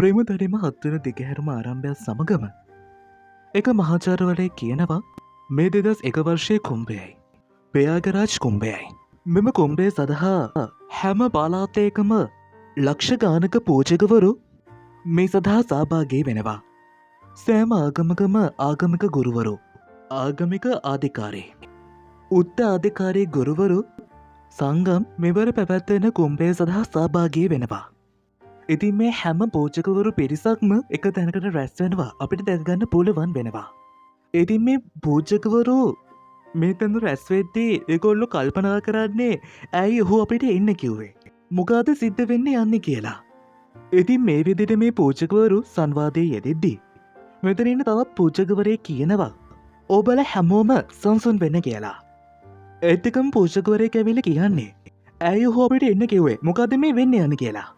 ප්‍රේමධනිම හත්වන දිගහැරම ආරම්භයක් සමගම එක මහාචාරවලේ කියනවා මේ 2001 වර්ෂයේ කුම්භයයි ප්‍රයාගරාජ් කුම්භයයි. මෙම කුම්භය සඳහා හැම බාලාතයකම ලක්ෂ ගානක පූජකවරු මේ සඳහා සහභාගී වෙනවා. සෑම ආගමකම ආගමික ගුරුවරු ආගමික ආධිකාරී උද්ද ආධිකාරී ගුරුවරු සංගම් මෙවර පැවැත්වෙන කුම්භය සඳහා සහභාගී වෙනවා. ඉතින් මේ හැම පූජකවරු පිරිසක්ම එක තැනකට රැස් වෙනවා අපිට දැකගන්න පුළුවන් වෙනවා. ඉතින් මේ පූජකවරු මේ තැන රැස් වෙද්දී ඒගොල්ලෝ කල්පනා කරන්නේ ඇයි ඔහු අපිට එන්න කිව්වේ? මොකද සිද්ධ වෙන්නේ යන්නේ කියලා. ඉතින් මේ විදිහට මේ පූජකවරු සංවාදයේ යෙදෙද්දී මෙතන ඉන්න තවත් පූජකවරයෙක් කියනවා ඔබලා හැමෝම සංසුන් වෙන්න කියලා. ඒත් එකම පූජකවරයෙක් ඇවිල්ලා කියන්නේ ඇයි ඔහු අපිට එන්න කිව්වේ? මොකද මේ වෙන්නේ යන්නේ කියලා.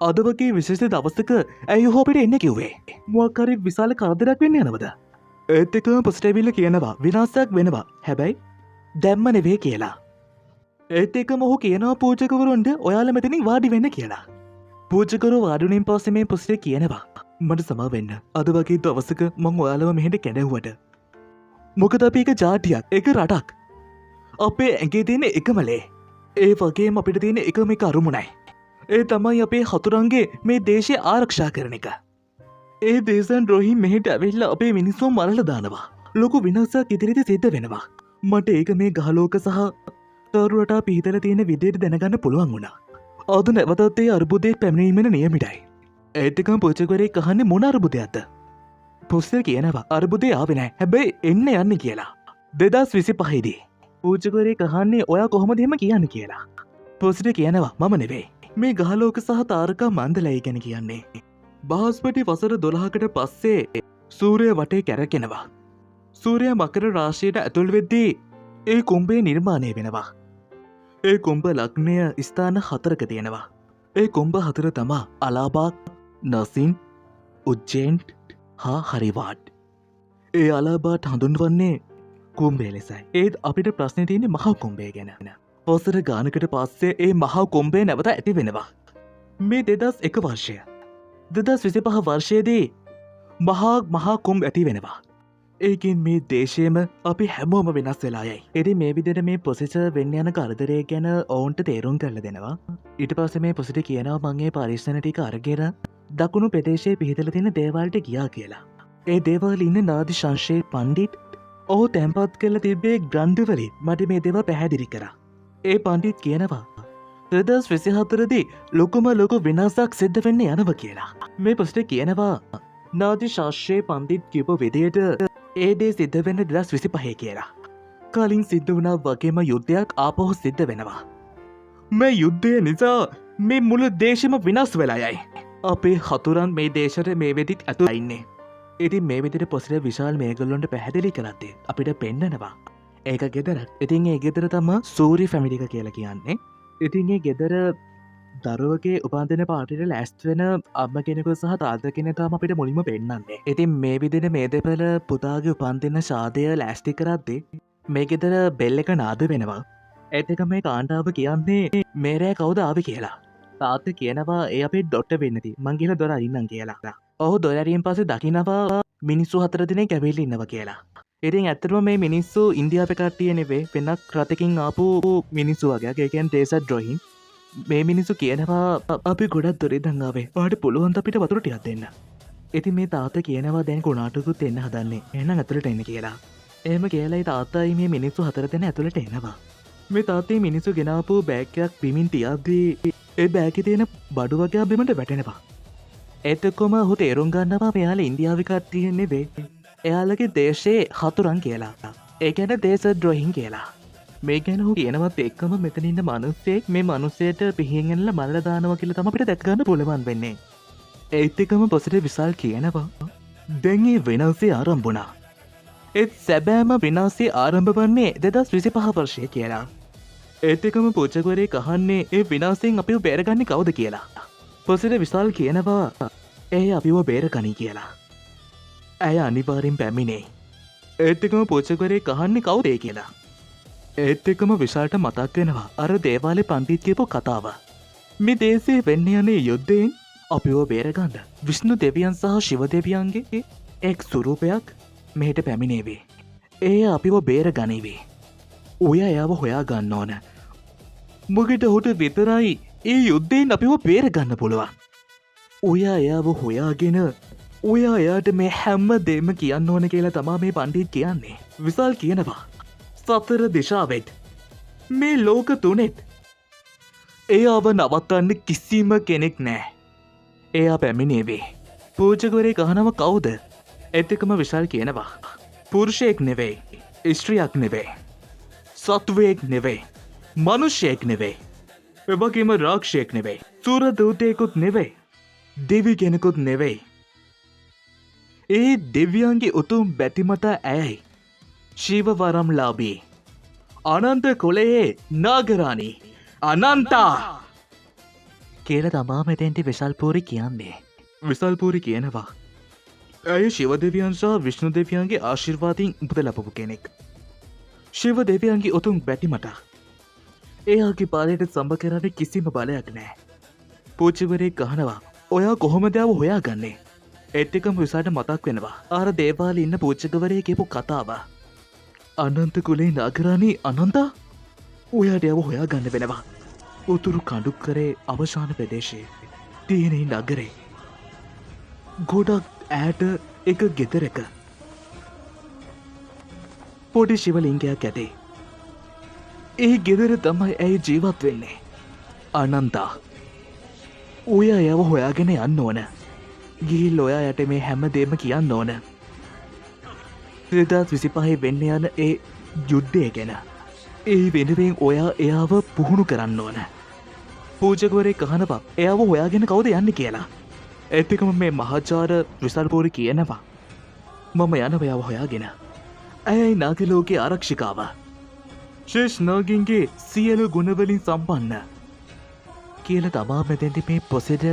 අද වගේ විශේෂ දවසක ඇයි ඔහු අපිට එන්න කිව්වේ? මොකක් හරි විශාල කරදරයක් වෙන්න යනවද? ඒත් එකම පොස්ටේවිල්ල කියනවා විනාශයක් වෙනවා. හැබැයි දැම්ම නෙවෙයි කියලා. ඒත් එකම ඔහු කියනවා පූජකවරුන්ට ඔයාලා මෙතනින් වාඩි වෙන්න කියලා. පූජකවරු වාඩුණින් පස්සේ මේ පොස්ටේ කියනවා මට සමා වෙන්න. අද වගේ දවසක මම ඔයාලව මෙහෙට කැඩවුවට. මොකද අපි එක ජාතියක්, එක රටක්. අපේ ඇඟේ තියෙන එකම ලේ. ඒ වගේම අපිට තියෙන එකම එක අරමුණයි. ඒ තමයි අපේ හතුරන්ගේ මේ දේශය ආරක්ෂා කරන එක. ඒ දේශන් ද්‍රෝහීන් මෙහෙට ඇවිල්ලා අපේ මිනිස්සුන් මරලා දානවා. ලොකු විනාශයක් ඉදිරියට සිද්ධ වෙනවා. මට ඒක මේ ගහලෝක සහ තරුරට පිහිටලා තියෙන විදියට දැනගන්න පුළුවන් වුණා. අද නැවතත් ඒ අර්බුදේ පැමිණීමේ නියමිතයි. ඒත් එකම පූජකවරයෙක් අහන්නේ මොන අර්බුදයක්ද? පොස්ටර් කියනවා අර්බුදේ ආවේ නැහැ. හැබැයි එන්න යන්නේ කියලා. 2025 දී පූජකවරයෙක් අහන්නේ ඔයා කොහොමද එහෙම කියන්නේ කියලා. පොස්ටර් කියනවා මම නෙවෙයි. මේ ගහලෝක සහ තාරකා මණ්ඩලය ගැන කියන්නේ. බ්‍රහස්පති වසර 12කට පස්සේ සූර්ය වටේ කැරකෙනවා. සූර්ය මකර රාශියට ඇතුල් වෙද්දී ඒ කුම්භය නිර්මාණය වෙනවා. ඒ කුම්භ ලග්නය ස්ථාන 4ක තියෙනවා. ඒ කුම්භ 4 තමා අලාබාද්, නසින්, උජ්ජේන් හා හරිවාඩ්. ඒ අලාබාද් හඳුන්වන්නේ කුම්භය ලෙසයි. ඒත් අපිට ප්‍රශ්නේ තියෙන්නේ මහා කුම්භය ගැන. වසර ගානකට පස්සේ ඒ මහා කුම්භය නැවත ඇති වෙනවා. මේ 2001 වර්ෂය 2025 වර්ෂයේදී මහා කුම්භ ඇති වෙනවා. ඒකින් මේ දේශයම අපි හැමෝම වෙනස් වෙලා යයි. ඉතින් මේ විදිහට මේ ප්‍රොසෙසර් වෙන්න යන කරදරය ගැන ඔවුන්ට තේරුම් කරලා දෙනවා. ඊට පස්සේ මේ පොසිට කියනවා මම මේ පරීක්ෂණ ටික අරගෙන දකුණු ප්‍රදේශයේ පිහිටලා තියෙන දේවාලට ගියා කියලා. ඒ දේවාලේ ඉන්න නාදි ශංශේ පණ්ඩිත් ඔහු තැන්පත් කරලා තිබ්බේ ග්‍රන්ථවලින් මට මේ දේවල් පැහැදිලි කරා. ඒ පණ්ඩිත් කියනවා 2024 දී ලොකුම විනාශයක් සිද්ධ වෙන්න යනවා කියලා. මේ පොස්ටේ කියනවා නාදි ශාස්ත්‍රයේ පණ්ඩිත් කියපු විදියට ඒ දේ සිද්ධ වෙන්න 2025 කියලා. කලින් සිද්ධ වුණා වගේම යුද්ධයක් ආපහු සිද්ධ වෙනවා. මේ යුද්ධය නිසා මේ මුළු දේශෙම විනාශ වෙලා යයි. අපේ හතුරන් මේ දේශයට මේ වෙදිත් ඇතුළේ ඉන්නේ. ඉතින් මේ විදිහට පොස්ටේ විශාල මේගොල්ලොන්ට පැහැදිලි කරද්දී අපිට පෙන්නනවා. ඒක ගෙදරක්. ඉතින් ඒ ගෙදර තමයි සූරි ෆැමිලි එක කියලා කියන්නේ. ඉතින් ඒ ගෙදර දරුවගේ උපන්දින පාටිට ලෑස්ති වෙන අම්ම කෙනෙකු සහ තාත්තා කෙනෙක් තමයි අපිට මුලින්ම පෙන්නන්නේ. ඉතින් මේ විදිහට මේ දෙපළ පුතාගේ උපන්දින ශාදය ලෑස්ති කරද්දී මේ ගෙදර බෙල් එක නාද වෙනවා. ඒත් එක මේ කාන්තාව කියන්නේ මේ රෑ කවුද ආවේ කියලා. තාත්තා කියනවා ඒ අපේ ඩොක්ටර් වෙන්නති. මං ගිහලා දොර අරින්නම් කියලා. ඔහු දොර අරින් පස්සේ දකින්නවා මිනිස්සු 4 දෙනෙක් ඇවිල්ලා ඉන්නවා කියලා. ඉතින් ඇත්තටම මේ මිනිස්සු ඉන්දියාවේ කට්ටිය නෙවෙයි වෙනත් රටකින් ආපු මිනිස්සු වගේ. ඒ කියන්නේ දේශද්‍රෝහීන්. මේ මිනිස්සු කියනවා අපි ගොඩක් දොරින්දන් ආවේ. ඔයාලට පුළුවන් අපිට වතුර ටිකක් දෙන්න. ඉතින් මේ තාත්තා කියනවා දැන් කුණාටුකුත් දෙන්න හදන්නේ. එහෙනම් ඇතුළට එන්න කියලා. එහෙම කියලායි තාත්තයි මේ මිනිස්සු 4 දෙනා ඇතුළට එනවා. මේ තාත්තේ මිනිස්සු ගෙනාපු බෑග් එකක් බිමින් තියද්දී ඒ බෑග් එකේ තියෙන බඩු වර්ගයක් බිමට වැටෙනවා. ඒත් එක්කම ඔහු තේරුම් ගන්නවා මෙයාලා ඉන්දියාවේ කට්ටිය නෙවෙයි. එයාලගේ දේශයේ හතුරන් කියලා. ඒ කියන්නේ දේශද්‍රෝහීන් කියලා. මේ ගැන ඔහු කියනවත් එක්කම මෙතන ඉන්න මිනිස්සෙක් මේ මිනිස්සයට පිහින් ඇනලා මරලා දානවා කියලා තමයි අපිට දැක ගන්න පුළුවන් වෙන්නේ. ඒත් එක්කම පොසිට විශාල් කියනවා දැන් මේ විනාශය ආරම්භ වුණා. ඒත් සැබෑම විනාශය ආරම්භ වන්නේ 2025 වර්ෂයේ කියලා. ඒත් එක්කම පූජකවරයෙක් අහන්නේ ඒ විනාශයෙන් අපිව බේරගන්නේ කවුද කියලා. පොසිට විශාල් කියනවා ඒ අපිව බේරගනි කියලා. ඇය අනිවාර්යෙන් පැමිණේ. ඒත් එක්කම පූජකවරයෙක් අහන්නේ කවුද ඒ කියලා. ඒත් එක්කම විශාලට මතක් වෙනවා අර දේවාලේ පණ්ඩිත් කියපු කතාව. මේ දේශයේ වෙන්න යන යුද්ධයෙන් අපිව බේරගන්න විෂ්ණු දෙවියන් සහ ශිව දෙවියන්ගේ එක් සුරූපයක් මෙහෙට පැමිණේවේ. ඒ අපිව බේර ගනිවේ. ඔය එයාව හොයා ගන්න ඕන. මොකට හොට විතරයි ඒ යුද්ධයෙන් අපිව බේරගන්න පුළුවන්. ඔය එයාව හොයාගෙන ඔය එයාට මේ හැම්ම දෙම කියන්න ඕන කියලා තමා මේ පණ්ඩිත් කියන්නේ. විසාල් කියනවා සතර දිශාවෙත් මේ ලෝක තුනෙත් එයාව නවත්තන්න කිසිම කෙනෙක් නෑ. එයා පැමිණේවේ. පූජකවරේ කහනව කවුද? එතකම විශාල් කියනවා පුරුෂයෙක් නෙවෙයි, ස්ත්‍රියක් නෙවෙයි, සත්වයෙක් නෙවෙයි, මනුෂ්‍යයෙක් නෙවෙයි, එවගේම රාක්ෂයෙක් නෙවෙයි, සූර දූතයෙකුත් නෙවෙයි, දෙවි කෙනෙකුත් නෙවෙයි. ඒ දෙවියන්ගේ උතුම් බැතිමත ඇයයි ශීව වරම්ලාභී අනන්ත කොළයේ නාගරාණී අනන්තා කියල තමා මෙතෙන්ට විශල්පූරි කියන්නේ. විසල්පූරි කියනවා ඇය ශිව දෙවියන් සහ විෂ්ණු දෙවියන්ගේ ආශිර්වාදයෙන් උපත ලැබපු කෙනෙක්. ශිව දෙවියන්ගේ උතුම් බැතිමට එයාගේ පාලයට සම්බ කරන්න කිසිම බලයක් නෑ. පූජිවරේ ගහනවා ඔයා කොහොමදව හොයා ගන්නේ? ඒත් එකම විසාට මතක් වෙනවා ආර දේවාල ඉන්න පූජකවරේ කියපු කතාව. අනන්ත කුලේ නාගරාණී අනන්තා ඔයාට යව හොයා ගන්න වෙනවා. උතුරු කඳුක්කරේ අවශාන ප්‍රදේශයේ තියෙනෙහි නගරේ ගොඩක් ඈට එක ගෙදරක පොඩි ශිවලිංගයක් ඇතේ. ඒ ගෙදර තමයි ඇයි ජීවත් වෙන්නේ. අනන්තා ඔය යව හොයාගෙන යන්න ඕන. ගිහිල් ඔයා යට මේ හැම දේම කියන්න ඕන. 2025 වෙන්න යන ඒ යුද්ධය ගැන. ඒ වෙනුවෙන් ඔයා එයාව පුහුණු කරන්න ඕන. පූජකවරේ කහනවා එයාව හොයාගෙන කවුද යන්නේ කියලා. ඒත් එකම මේ මහාචාර්ය විසල්පූරි කියනවා මම යනවා එයාව හොයාගෙන. ඇයයි නාග ලෝකයේ ආරක්ෂිකාව. ශේෂ් නාගින්ගේ සියලු ගුණවලින් සම්පන්න කියලා තමා මෙතෙන්ට මේ පොසෙට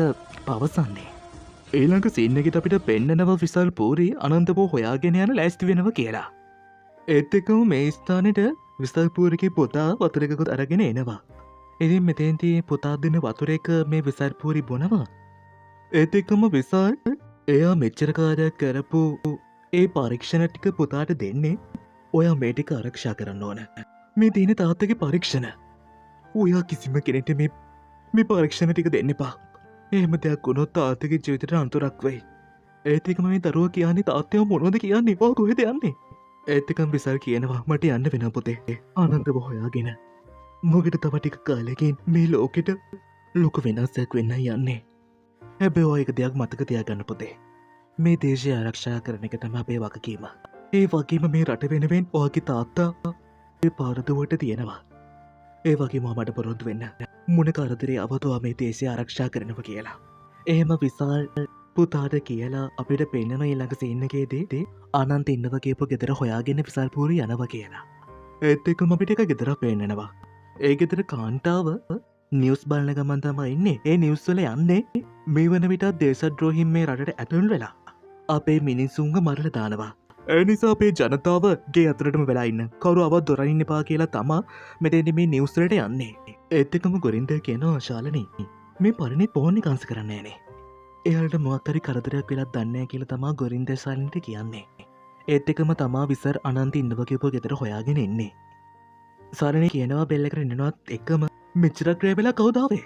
පවසන්නේ. ඊළඟ සීන් එකෙත් අපිට පෙන්නනවා විසල්පූරි අනන්තව හොයාගෙන යන ලෑස්ති වෙනවා කියලා. ඒත් එක්කම මේ ස්ථානෙට විසල්පූරිගේ පුතා වතුර එකකුත් අරගෙන එනවා. ඉතින් මෙතෙන්දී පුතා දෙන වතුර එක මේ විසල්පූරි බොනවා. ඒත් එක්කම විසාල් එයා මෙච්චර කාලයක් කරපු ඒ පරීක්ෂණ ටික පුතාට දෙන්නේ ඔයා මේ ටික ආරක්ෂා කරන්න ඕන. මේ තියෙන තාත්තගේ පරීක්ෂණ. ඔයා කිසිම කෙනෙක්ට මේ පරීක්ෂණ ටික දෙන්න එපා. එහෙම දෙයක් වුණොත් තාත්තගේ ජීවිතේට අනතුරක් වෙයි. ඒත් එක්කම මේ දරුවා කියන්නේ තාත්තයා මොනවද කියන්නේ? ඔයා කොහෙද යන්නේ? ඒත් එක්කම විසාල් කියනවා මට යන්න වෙනවා පුතේ. ආනන්දව හොයාගෙන. මොකද තව ටික කාලෙකින් මේ ලෝකෙට ලොකු වෙනසක් වෙන්න යන්නේ. හැබැයි ඔය එක දෙයක් මතක තියාගන්න පුතේ. මේ දේශය ආරක්ෂා කරන එක තමයි අපේ වගකීම. ඒ වගේම මේ රට වෙනුවෙන් ඔයාගේ තාත්තා ඒ පාරදුවට තියෙනවා. ඒ වගේම මට පොරොන්දු වෙන්න. මොන කරදරේ අවතෝ මේ දේශය ආරක්ෂා කරනවා කියලා. එහෙම විසාල් පුතාට කියලා අපිට පෙන්නන ඊළඟ සීන් එකේදී ආනන්ත ඉන්නවා කියපු ගෙදර හොයාගෙන විසල්පූරි යනවා කියලා. ඒත් එක්කම අපිට එක ගෙදරක් පෙන්නනවා. ඒ ගෙදර කාන්තාව නිවස් බලන ගමන් තමයි ඉන්නේ. ඒ නිවස් වල යන්නේ මේ වන විටත් දේශද්‍රෝහීන් මේ රටට ඇතුල් වෙලා අපේ මිනිසුන්ව මරලා දානවා. ඒ නිසා අපේ ජනතාව ගේ අතරටම වෙලා ඉන්න. කවුරු ආවත් දොර අරින්න එපා කියලා තමා මෙතෙන්දි මේ නිවස් වලට යන්නේ. ඒත් එක්කම ගොරින්ද කියනවා ශාලනී මේ පරිණිත් පොහොන්නේ කාන්ස කරන්නේ නෑනේ. එයාලට මොකක් හරි කරදරයක් වෙලා දන්නේ නැහැ කියලා තමා ගොරින්ද ශාලනීට කියන්නේ. ඒත් එක්කම තමා විසර් අනන්ත ඉන්නව කියපුව ගෙදර හොයාගෙන එන්නේ. ශාලනී කියනවා බෙල් එකට එන්නවත් එකම මෙච්චරක් රැ වෙලා කවුද ආවේ?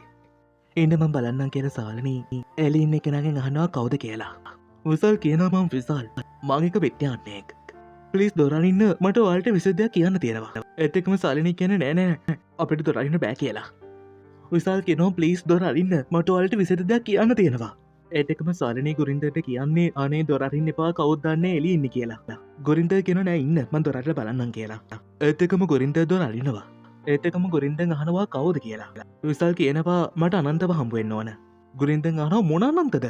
ඉන්න මම බලන්නම් කියලා ශාලනී එළි ඉන්න කෙනාගෙන් අහනවා කවුද කියලා. විසල් කියනවා මම විසල් මං එක විද්‍යාඥයෙක්. ප්ලීස් දොර අරින්න මට ඔයාලට විශේෂ දෙයක් කියන්න තියෙනවා. ඒත් එක්කම ශාලනී කියන්නේ නෑ නෑ අපිට දොර අරින්න බෑ කියලා. විසල් කියනවා ප්ලීස් දොර අරින්න මට ඔයාලට විශේෂ දෙයක් කියන්න තියෙනවා. ඒත් එක්කම ශාලනී ගොරින්දට කියන්නේ අනේ දොර අරින්න එපා කවුද දන්නේ එළි ඉන්නේ කියලා. ගොරින්ද කියනවා නෑ ඉන්න මං දොර අරලා බලන්නම් කියලා. ඒත් එක්කම ගොරින්ද දොර අරිනවා. ඒත් එක්කම ගොරින්දෙන් අහනවා කවුද කියලා. විසල් කියනවා මට අනන්තව හම්බ වෙන්න ඕන. ගොරින්දෙන් අහනවා මොන අනන්තද?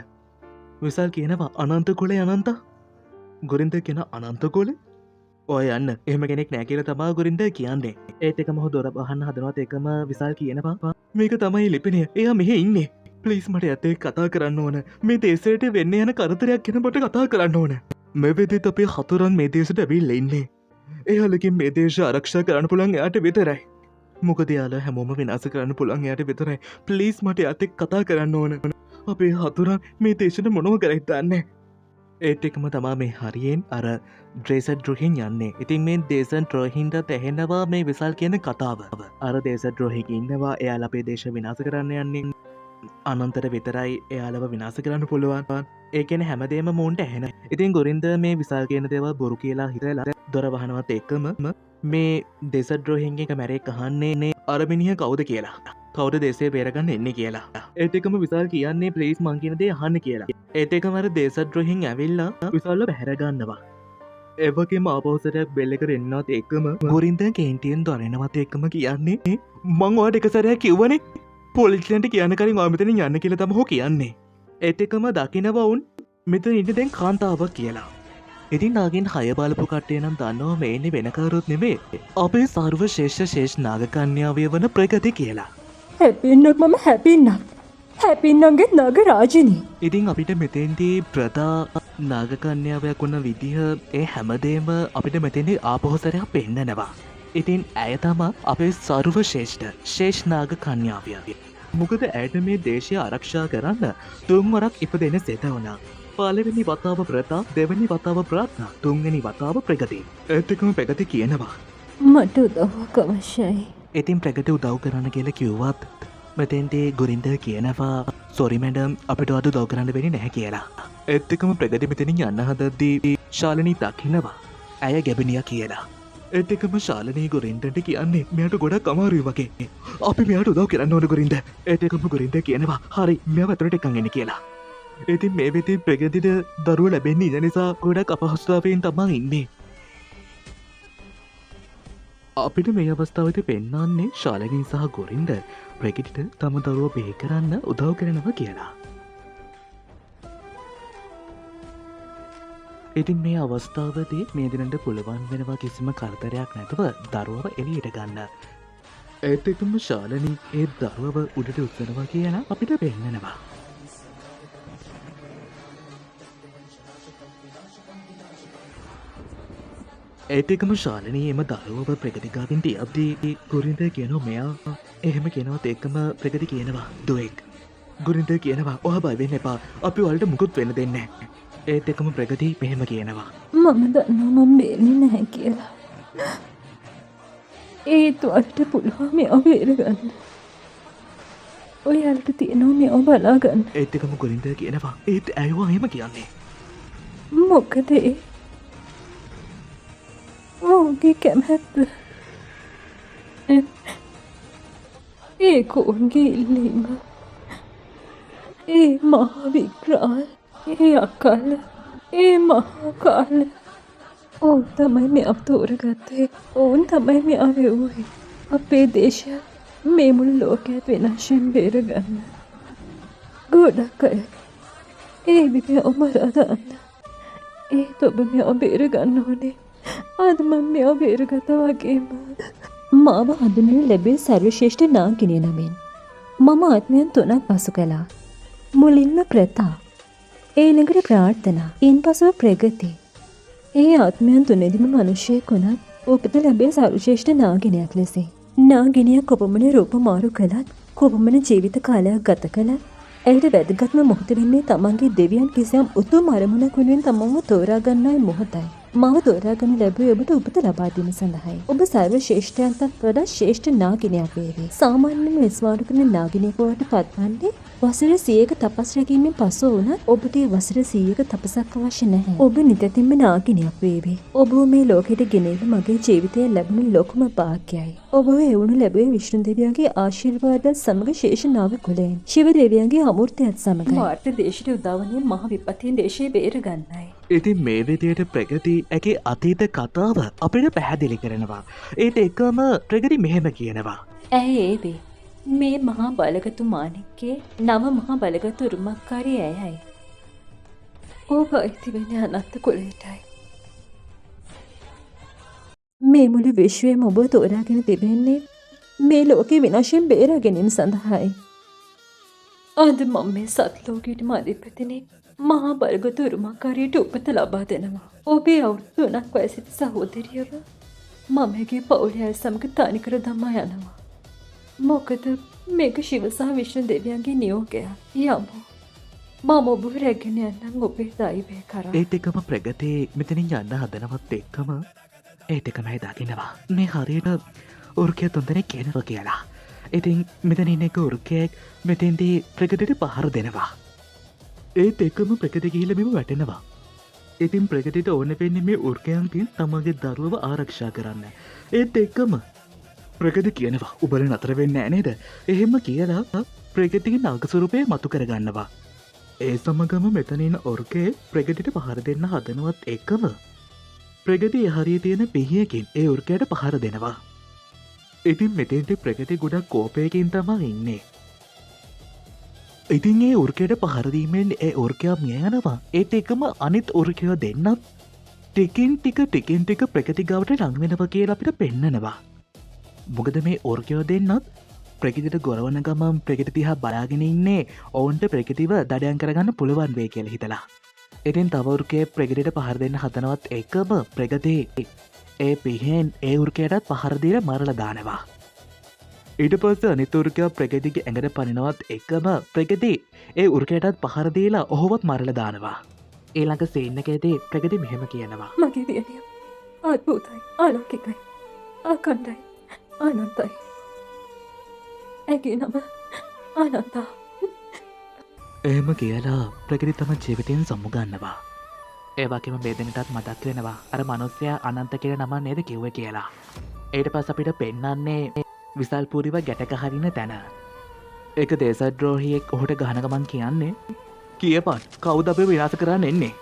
විසල් කියනවා අනන්ත කුලේ අනන්ත. ගොරින්ද කියන අනන්ත කුලේ? ඔය යන්න එහෙම කෙනෙක් නෑ කියලා තමා ගොරින්ද කියන්නේ. ඒත් එකම දොර බහන්න හදනවත් එකම විසල් කියනවා මේක තමයි ලිපිනය. එයා මෙහෙ ඉන්නේ. ප්ලීස් මට ඇතේ කතා කරන්න ඕන. මේ දේශයට වෙන්න යන කරදරයක් ගැන මට කතා කරන්න ඕන. මේ වෙද්දිත් අපේ හතුරන් මේ දේශයට ඇවිල්ලා ඉන්නේ. එයාලකින් මේ දේශය ආරක්ෂා කරන්න පුළුවන් එයාට විතරයි. මොකද යාලා හැමෝම විනාශ කරන්න පුළුවන් එයාට විතරයි. ප්ලීස් මට එයාත් එක්ක කතා කරන්න ඕන. අපේ හතුරන් මේ දේශන මොනව කරයිතන්නේ. ඒත් එකම තමා මේ හරියෙන් අර ඩ්‍රේසර් ද්‍රොහින් යන්නේ. ඉතින් මේ දේශන් ද්‍රොහින්ට තැහෙනවා මේ විසල් කියන කතාව. අර දේශ ද්‍රොහික ඉන්නවා එයාලා අපේ දේශ විනාශ කරන්න යන්නේ. අනන්තර විතරයි එයාලව විනාශ කරන්න පුළුවන්. ඒකෙන හැමදේම මූන්ට ඇහෙන. ඉතින් ගොරින්ද මේ විසල් කියන දේවල් බොරු කියලා හිතලා දොර වහනවත් එක්කම මේ දේශ ද්‍රොහින්ගේ කැමරේ අහන්නේ අර මිනිහ කවුද කියලා. කවුද දේශය බේරගන්න එන්නේ කියලා. ඒත් එකම විසල් කියන්නේ ප්ලීස් මං කියන දේ අහන්න කියලා. ඒත් එකම අර දේශ ද්‍රොහින් ඇවිල්ලා විසල්ව බැහැරගන්නවා. එවගේම ආපහුසරයක් බෙල්ල එකට එන්නවත් එක්කම ගොරින්ද කේන්ටියෙන් දොරෙනවත් එක්කම කියන්නේ මං ඔයාලට එක සැරයක් කිව්වනේ පොලිසියට කියන්න කලින් ඔයා මෙතනින් යන්න කියලා තමයි හො කියන්නේ. ඒත් එකම දකිනවා වුන් මෙතන ඉන්න දැන් කාන්තාවක් කියලා. ඉතින් නාගෙන් හය බලපු කට්ටිය නම් දන්නවා මේ ඉන්නේ වෙන කවුරුත් නෙමෙයි. අපේ සර්ව ශේෂ නාග කන්‍යාවිය වන ප්‍රගති කියලා. හැපින්නක් මම හැපින්නන්ගේ නග රාජනී. ඉතින් අපිට මෙතෙන්දී ප්‍රදා නාගකන්‍යාවයක් වුණ විදිහ ඒ හැමදේම අපිට මෙතෙන්දී ආපහුසරයක් පෙන්නනවා. ඉතින් ඇය තමා අපේ සර්ව ශේෂ්ඨ නාග කන්‍යාවිය. මොකද ඇයට මේ දේශය ආරක්ෂා කරන්න තුන්වරක් ඉපදෙන සෙත වුණා. පළවෙනි වතාව ප්‍රතා, දෙවෙනි වතාව ප්‍රාර්ථනා, තුන්වෙනි වතාව ප්‍රගති. ඒත් එකම ප්‍රගති කියනවා මට උදව්වක් අවශ්‍යයි. ඉතින් ප්‍රගති උදව් කරන්න කියලා කිව්වත් මෙතෙන්දී ගොරින්ද කියනවා සොරි මැඩම් අපිට අද උදව් කරන්න වෙන්නේ නැහැ කියලා. ඒත් එකම ප්‍රගති මෙතනින් යන්න හදද්දී ශාලිනී දකිනවා ඇය ගැබිනියා කියලා. ඒත් එකම ශාලිනී ගොරින්දට කියන්නේ මෙයාට ගොඩක් අමාරුයි වගේ. අපි මෙයාට උදව් කරන්න ඕන ගොරින්ද. ඒත් එකම ගොරින්ද කියනවා හරි මෙයාව අතට එක්කන් එන්න කියලා. ඉතින් මේ වෙතින් ප්‍රගතිට දරුව ලැබෙන්නේ ඉන්න නිසා ගොඩක් අපහසුතාවයෙන් තමයි ඉන්නේ. අපිට මේ අවස්ථාවති පෙන්වන්නේ ශාලනී සහ ගොරින්ද ප්‍රගතිට තම දරුව බිහි කරන්න උදව් කරනවා කියලා. ඉතින් මේ අවස්ථාවදී මේ දිනට පුළුවන් වෙනවා කිසිම කරදරයක් නැතුව දරුවව එළියට ගන්න. ඒත් එකම ශාලනී ඒ දරුවව උඩට උස්සනවා කියලා අපිට පෙන්නනවා. ඒත් එකම ශාලිනී එම දරුවව ප්‍රගතිගාවින් තියද්දී ගොරින්ද කියනවා මෙයා එහෙම කියනවත් එක්කම ප්‍රගති කියනවා දුවෙක්. ගොරින්ද කියනවා ඔයා බය වෙන්න එපා අපි ඔයාලට මුකුත් වෙන්න දෙන්නේ නැහැ. ඒත් එකම ප්‍රගති මෙහෙම කියනවා මම දන්නවා මම බේරෙන්නේ නැහැ කියලා. ඒත් ඔයාලට පුළුවන් මෙයා බේරගන්න. ඔයාලට තියෙනවා මෙයා බලාගන්න. ඒත් එකම ගොරින්ද කියනවා ඒත් ඇයවා එහෙම කියන්නේ මොකද ඔවුන්ගේ කැමැත්ත ඒ කෝන්ගේ ඉල්ලීම ඒ මහා වික්‍රාල් ඒ අකල් ඒ මහා කාල ඔවුන් තමයි මෙයා තෝරගත්තේ. ඔවුන් තමයි මෙයා වෙව්වේ අපේ දේශය මේ මුළු ලෝකයත් විනාශයෙන් බේරගන්න. ගොඩක් අය ඒ මෙයා මරා දාන්න. ඒත් ඔබ මෙයා බේරගන්න ඕනේ. අද මම මෙයා බේරගත්තා වගේම මාව හඳුනනු ලැබේ සර්වශ්‍රේෂ්ඨ නාගිනිය නමින් මම ආත්මයන් 3ක් පසු කළා. මුලින්ම ප්‍රතා, ඊළඟට ප්‍රාර්ථනා, ඉන්පසුව ප්‍රගති. ඒ ආත්මයන් තුනේදීම මිනිසෙක් වුණත් උපත ලැබේ සර්වශ්‍රේෂ්ඨ නාගිනියක් ලෙස. නාගිනිය කොපමණ රූප මාරු කළත්, කොපමණ ජීවිත කාලයක් ගත කළත්, ඇයට වැදගත්ම මොහොත වෙන්නේ තමන්ගේ දෙවියන් කිසියම් උතුම් අරමුණක් වෙනුවෙන් තමන්ව තෝරා ගන්නයි මොහොතයි. මාව තෝරාගෙන ලැබුවේ ඔබට උපත ලබා දීම සඳහායි. ඔබ සර්ව ශ්‍රේෂ්ඨයන්ට වඩා ශ්‍රේෂ්ඨ නාගිනියක් වේවි. සාමාන්‍යයෙන් විශ්වාස කරන නාගිනියෙකු වට පත්වන්නේ වසර 100ක තපස් රැකීමෙන් පසු වුණත් ඔබට වසර 100ක තපසක් අවශ්‍ය නැහැ. ඔබ නිතරම නාගිනියක් වේවි. ඔබ මේ ලෝකෙට ගෙනෙන මගේ ජීවිතයේ ලැබුණු ලොකුම භාග්‍යයයි. ඔබ එවුණු ලැබුවේ විෂ්ණු දෙවියන්ගේ ආශිර්වාදත් සමග ශේෂ නාග කුලයෙන්. ශිව දෙවියන්ගේ අමෘතයත් සමගයි. ಭಾರತ දේශයට උදාවන්නේ මහ විපත්තියෙන් දේශය බේරගන්නයි. ඉතින් මේ විදියට ප්‍රගති ඇගේ අතීත කතාව අපිට පැහැදිලි කරනවා. ඒත් එකම ප්‍රගති මෙහෙම කියනවා. ඇයි ඒවේ? මේ මහා බලගතු මාණික්කේ නව මහා බලගතු උරුමකාරී ඇයයි. ඔබ අයිති වෙන්නේ අනන්ත කුලයටයි. මේ මුළු විශ්වයම ඔබ තෝරාගෙන තිබෙන්නේ මේ ලෝකේ විනාශයෙන් බේරා ගැනීම සඳහායි. අද මම මේ සත් ලෝකෙටම අධිපතිනේ මහා බලගතු උරුමකාරියට උපත ලබා දෙනවා. ඔබේ අවුරුදු 3ක් වයසට සහෝදරියව මමගේ පවුලේ අය සමග තනිකර දමා යනවා. මොකද මේක ශිව සහ විෂ්ණු දෙවියන්ගේ නියෝගය. යමු. මම ඔබ රැගෙන යන්නම් ඔබේ දෛවය කරා. ඒත් එකම ප්‍රගතිය මෙතනින් යන්න හදනවත් එක්කම ඒත් එකමයි දකිනවා මේ හරියට උර්කය තුන්දෙනෙක් කියනවා කියලා. ඉතින් මෙතන ඉන්න එක උර්කයෙක් මෙතෙන්දී ප්‍රගතියට පහර දෙනවා. ඒත් එකම ප්‍රගති ගිහිල්ලා මෙම වැටෙනවා. ඉතින් ප්‍රගතියට ඕන වෙන්නේ මේ උර්කයන්ගෙන් තමගේ දරුවව ආරක්ෂා කරන්න. ඒත් එක්කම ප්‍රගති කියනවා උඹලා නතර වෙන්නේ නැහැ නේද? එහෙම කියලා ප්‍රගතිගේ නාගස්වරූපය මතු කරගන්නවා. ඒ සමගම මෙතනින් ඔර්කේ ප්‍රගතිට පහර දෙන්න හදනවත් එකම ප්‍රගති හරිය තියෙන පිහියකින් ඒ උර්කයට පහර දෙනවා. ඉතින් මෙතෙන්ට ප්‍රගති ගොඩක් කෝපයකින් තමා ඉන්නේ. ඉතින් ඒ උර්කයට පහරදීමෙන් ඒ ඔර්කයා මිය යනවා. ඒත් එකම අනිත් උර්කයෝ දෙන්නත් ටිකින් ටික ප්‍රගති ගවට ලංවෙනවා කියලා අපිට පෙන්නනවා. මොකද මේ ඔර්කයෝ දෙන්නත් ප්‍රගතිට ගොරවන ගමම් ප්‍රගති දිහා බලාගෙන ඉන්නේ ඔවුන්ට ප්‍රගතිව දඩයන් කරගන්න පුළුවන් වේ කියලා හිතලා. ඉතින් තව උර්කයේ ප්‍රගතිට පහර දෙන්න හදනවත් එකම ප්‍රගති ඒ පිහෙන් ඒ උර්කයටත් පහර දීලා මරලා දානවා. ඊට පස්සේ අනිත් උර්කයා ප්‍රගතිගේ ඇඟට පනිනවත් එකම ප්‍රගති ඒ උර්කයටත් පහර දීලා ඔහුවත් මරලා දානවා. ඊළඟ සීන් එකේදී ප්‍රගති මෙහෙම කියනවා. මගේ දියණිය අద్භූතයි, අලෞකිකයි, අඛණ්ඩයි, අනන්තයි. ඇගේ නම අනන්තා. එහෙම කියලා ප්‍රගති තම ජීවිතයෙන් සමුගන්නවා. ඒ වගේම මේ දෙන්නටත් මතක් වෙනවා අර මිනිස්සයා අනන්ත කියලා නම නේද කිව්වේ කියලා. ඊට පස්සේ අපිට පෙන්වන්නේ විසල්පූරිව ගැටක හරින තැන. ඒක දේශද්‍රෝහියෙක් ඔහුට ගහන ගමන් කියන්නේ කියපන් කවුද අපේ විනාශ කරන්න එන්නේ?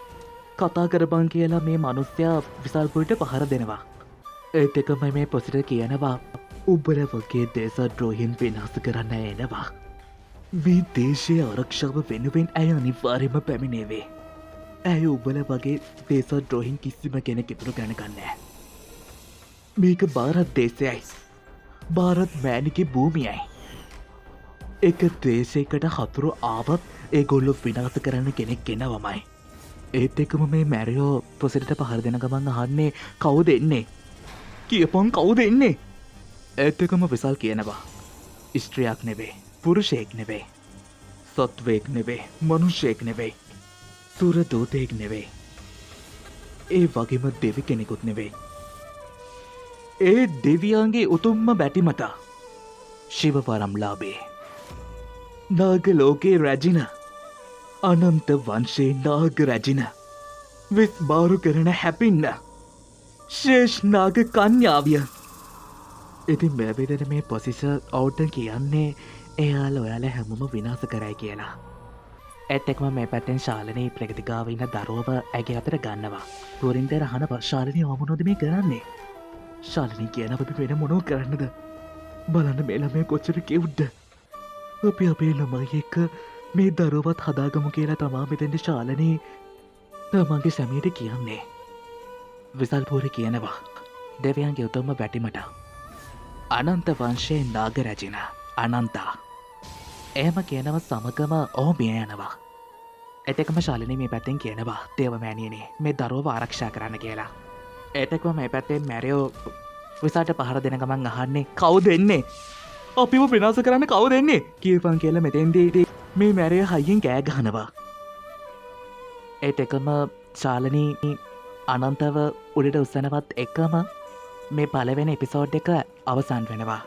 කතා කරපන් කියලා මේ මිනිස්සයා විසල්පූරිට පහර දෙනවා. ඒත් එකම මේ පොසිට කියනවා උඹලා වගේ දේශද්‍රෝහින් විනාශ කරන්න එනවා. මේ දේශයේ ආරක්ෂාව වෙනුවෙන් ඇය අනිවාර්යයෙන්ම පැමිණේවේ. ඇය උඹලා වගේ දේශද්‍රෝහින් කිසිම කෙනෙක් ඉතුරු ගන්නකන්නේ නැහැ. මේක ಭಾರತ දේශයයි. ಭಾರತ මෑණිකේ භූමියයි. එක දේශයකට හතුරු ආවත් ඒගොල්ලෝ විනාශ කරන්න කෙනෙක් එනවමයි. ඒත් එකම මේ මැරියෝ පොසිට පහර දෙන ගමන් අහන්නේ කවුද එන්නේ? කියපන් කවුද එන්නේ? ඒත් එකම විසල් කියනවා ස්ත්‍රියක් නෙවේ, පුරුෂයෙක් නෙවේ, සත්වයෙක් නෙවේ, මනුෂ්‍යයෙක් නෙවේ, සුර දූතයෙක් නෙවේ, ඒ වගේම දෙවි කෙනෙකුත් නෙවේ. ඒ දෙවියන්ගේ උතුම්ම බැටිමට ශිව පරම්ලාභේ නාග ලෝකේ රැජින අනන්ත වංශේ නාග රැජින විස් බාරු කරන හැපින්න ශේෂ් නාග කන්‍යාවිය. ඉතින් බැබිලට මේ පොසිස ඔවුට කියන්නේ එයාල ඔයාල හැමම විනාශ කරයි කියලා. ඇත් එක්ම මේ පැත්තෙන් ශාලනී ප්‍රගතිකාව ඉන්න දරුවව ඇගේ අතර ගන්නවා. පුරින්ද රහන ශාලනී ඔමනොද මේ කරන්නේ? ශාලනී කියනවට වෙන මොනෝ කරන්නද? බලන්න මේ ළමයා කොච්චර කිව්ද? අපි අපේ ළමයි එක්ක මේ දරුවත් හදාගමු කියලා තමා මෙතෙන්ට ශාලනී තමන්ගේ සැමියට කියන්නේ. විසල්පූරි කියනවා දෙවියන්ගේ උතුම්ම වැටිමට අනන්ත වංශයේ නාග රැජින අනන්තා. එහෙම කියනව සමගම ඔහු මිය යනවා. එතකම ශාලිනී මේ පැත්තෙන් කියනවා දේව මෑණියනේ මේ දරුවව ආරක්ෂා කරන්න කියලා. එතකම මේ පැත්තෙන් මැරියෝ විසාට පහර දෙන ගමන් අහන්නේ කවුද එන්නේ? අපිව විනාශ කරන්න කවුද එන්නේ? කියපන් කියලා මෙතෙන්දී මේ මැරිය හයියෙන් කෑ ගහනවා. එතකම ශාලිනී අනන්තව උඩට උස්සනවත් එකම මේ පළවෙන එපිසෝඩ් එක අවසන් වෙනවා.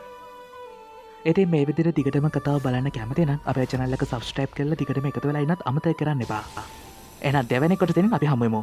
ඉතින් මේ විදිහට දිගටම කතාව බලන්න කැමති නම් අපේ channel එක subscribe කරලා දිගටම එකතු වෙලා ඉන්නත් අමතක කරන්න එපා. එහෙනම් දෙවෙනි කොටසෙන් අපි හමු වෙමු.